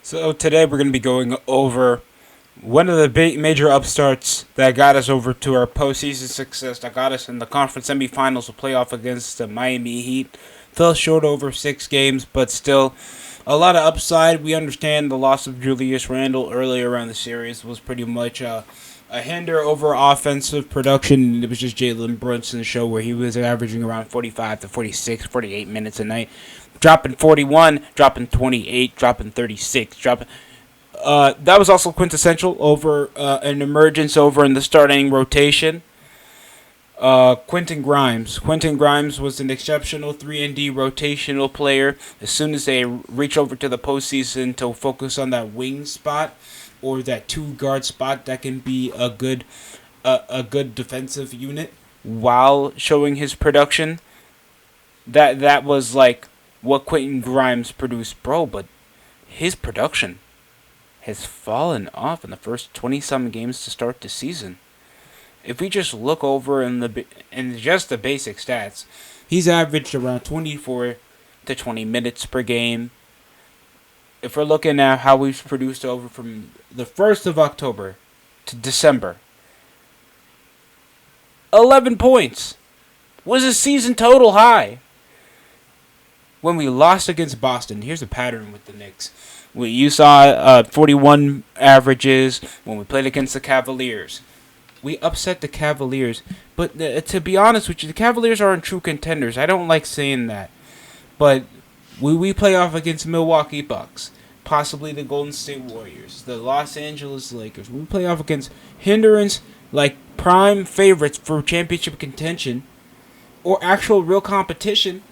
So today we're going to be going over one of the big major upstarts that got us over to our postseason success, that got us in the conference semifinals of playoff against the Miami Heat. Fell short over 6 games, but still a lot of upside. We understand the loss of Julius Randle earlier around the series was pretty much a hinder over offensive production. It was just Jalen Brunson's show where he was averaging around 45 to 46, 48 minutes a night. Dropping 41, dropping 28, dropping 36, dropping... that was also quintessential over an emergence over in the starting rotation. Quentin Grimes. Quentin Grimes was an exceptional 3-and-D rotational player. As soon as they reach over to the postseason to focus on that wing spot or that 2-guard spot, that can be a good defensive unit while showing his production. That was like what Quentin Grimes produced, bro. But his production has fallen off in the first 20-some games to start the season. If we just look over in just the basic stats, he's averaged around 24 to 20 minutes per game. If we're looking at how we've produced over from the 1st of October to December, 11 points was a season total high. When we lost against Boston, here's a pattern with the Knicks. You saw 41 averages when we played against the Cavaliers. We upset the Cavaliers, but to be honest with you, the Cavaliers aren't true contenders. I don't like saying that. But we play off against Milwaukee Bucks, possibly the Golden State Warriors, the Los Angeles Lakers. We play off against hindrance, like prime favorites for championship contention, or actual real competition.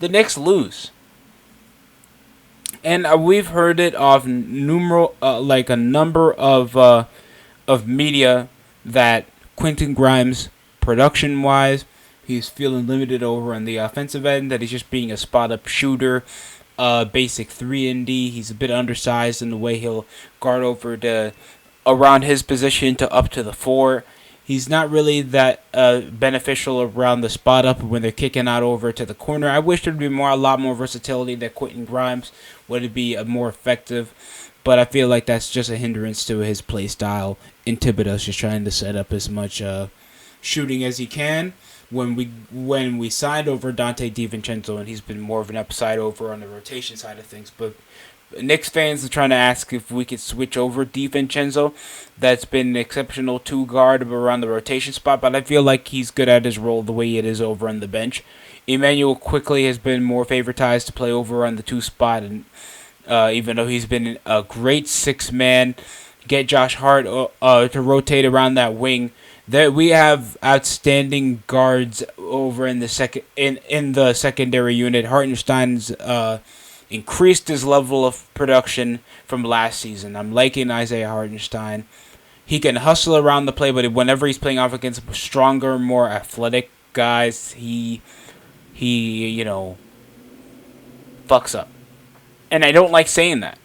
The Knicks lose. And we've heard it of a number of media that Quentin Grimes, production-wise, he's feeling limited over on the offensive end, that he's just being a spot-up shooter, basic 3-and-D. He's a bit undersized in the way he'll guard over to around his position to up to the 4. He's not really that beneficial around the spot up when they're kicking out over to the corner. I wish there'd be a lot more versatility that Quentin Grimes would be more effective. But I feel like that's just a hindrance to his play style. And Thibodeau's just trying to set up as much shooting as he can. When we signed over Dante DiVincenzo, and he's been more of an upside over on the rotation side of things, but Knicks fans are trying to ask if we could switch over DiVincenzo. That's been an exceptional 2-guard around the rotation spot, but I feel like he's good at his role the way it is over on the bench. Emmanuel quickly has been more favoritized to play over on the 2 spot, and even though he's been a great 6-man, get Josh Hart to rotate around that wing. That we have outstanding guards over in the secondary unit. Hartenstein's increased his level of production from last season. I'm liking Isaiah Hartenstein. He can hustle around the play, but whenever he's playing off against stronger, more athletic guys, he fucks up. And I don't like saying that,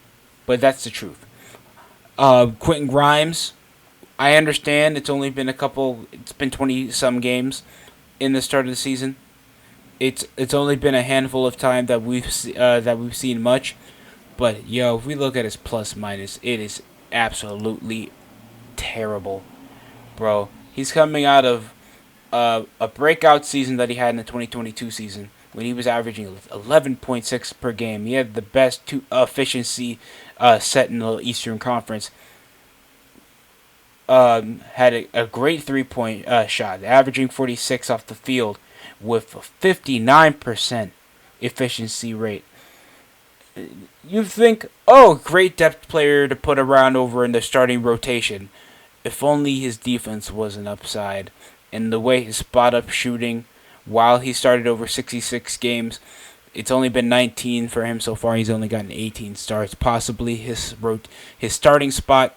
but that's the truth. Quentin Grimes, I understand it's only been it's been 20-some games in the start of the season. It's only been a handful of time that we've seen much, but if we look at his plus minus, it is absolutely terrible, bro. He's coming out of a breakout season that he had in the 2022 season when he was averaging 11.6 per game. He had the best efficiency set in the Eastern Conference. Had a great 3-point shot, averaging 46 off the field, with a 59% efficiency rate. You think, great depth player to put around over in the starting rotation. If only his defense was an upside. And the way his spot-up shooting, while he started over 66 games, it's only been 19 for him so far. He's only gotten 18 starts. Possibly his starting spot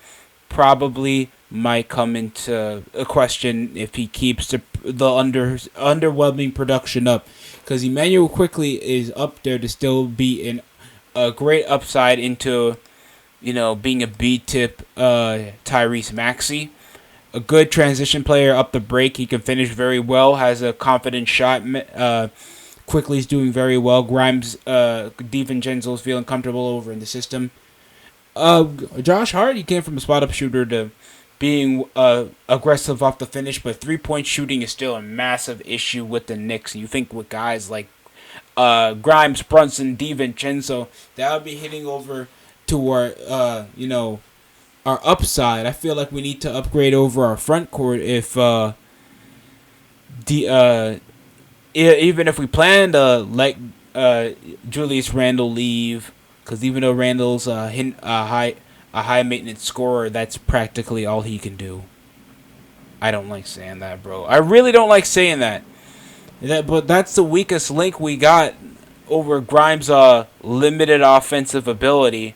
probably might come into a question if he keeps the underwhelming production up, because Emmanuel quickly is up there to still be a great upside into being a B-tip Tyrese Maxey, a good transition player up the break. He can finish very well, has a confident shot Quickly's doing very well. Grimes, DiVincenzo's feeling comfortable over in the system. Josh Hart, he came from a spot-up shooter to being aggressive off the finish, but three-point shooting is still a massive issue with the Knicks. You think with guys like Grimes, Brunson, DiVincenzo, that'll be hitting over to our our upside. I feel like we need to upgrade over our front court if even if we plan to let Julius Randle leave, because even though Randle's a high maintenance scorer, that's practically all he can do. I don't like saying that, bro. I really don't like saying that. But that's the weakest link we got over Grimes' limited offensive ability.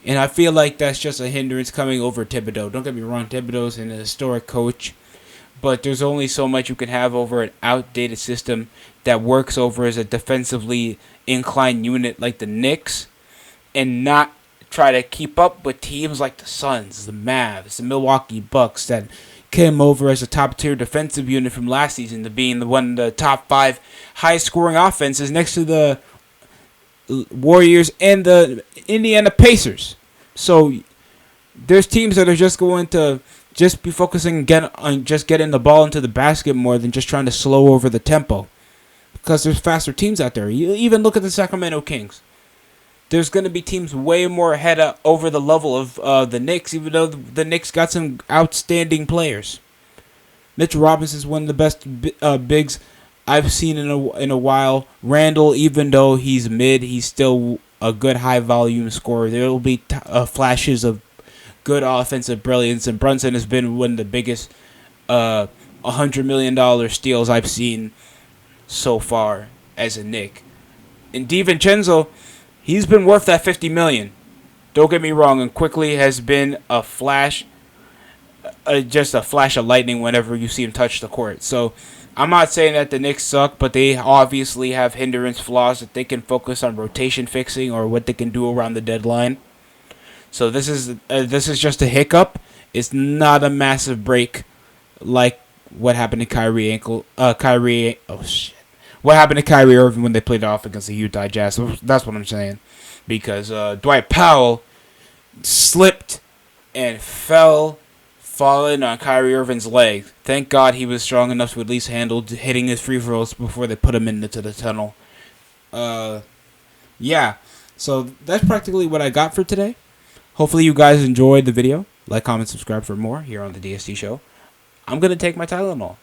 And I feel like that's just a hindrance coming over Thibodeau. Don't get me wrong, Thibodeau's an historic coach. But there's only so much you can have over an outdated system that works over as a defensively inclined unit like the Knicks, and not try to keep up with teams like the Suns, the Mavs, the Milwaukee Bucks that came over as a top-tier defensive unit from last season to being one of the top 5 high-scoring offenses next to the Warriors and the Indiana Pacers. So there's teams that are just going to just be focusing on just getting the ball into the basket more than just trying to slow over the tempo, because there's faster teams out there. You even look at the Sacramento Kings. There's going to be teams way more ahead over the level of the Knicks, even though the Knicks got some outstanding players. Mitchell Robinson is one of the best bigs I've seen in a while. Randle, even though he's mid, he's still a good high-volume scorer. There will be flashes of good offensive brilliance, and Brunson has been one of the biggest $100 million steals I've seen so far as a Knick. And DiVincenzo, he's been worth that $50 million. Don't get me wrong, and Quickly has been a flash, just a flash of lightning whenever you see him touch the court. So I'm not saying that the Knicks suck, but they obviously have hindrance flaws that they can focus on rotation fixing or what they can do around the deadline. So this is just a hiccup. It's not a massive break like what happened to What happened to Kyrie Irving when they played off against the Utah Jazz. So that's what I'm saying. Because Dwight Powell slipped and falling on Kyrie Irving's leg. Thank God he was strong enough to at least handle hitting his free throws before they put him into the tunnel. Yeah. So that's practically what I got for today. Hopefully you guys enjoyed the video. Like, comment, subscribe for more here on the DST Show. I'm going to take my Tylenol.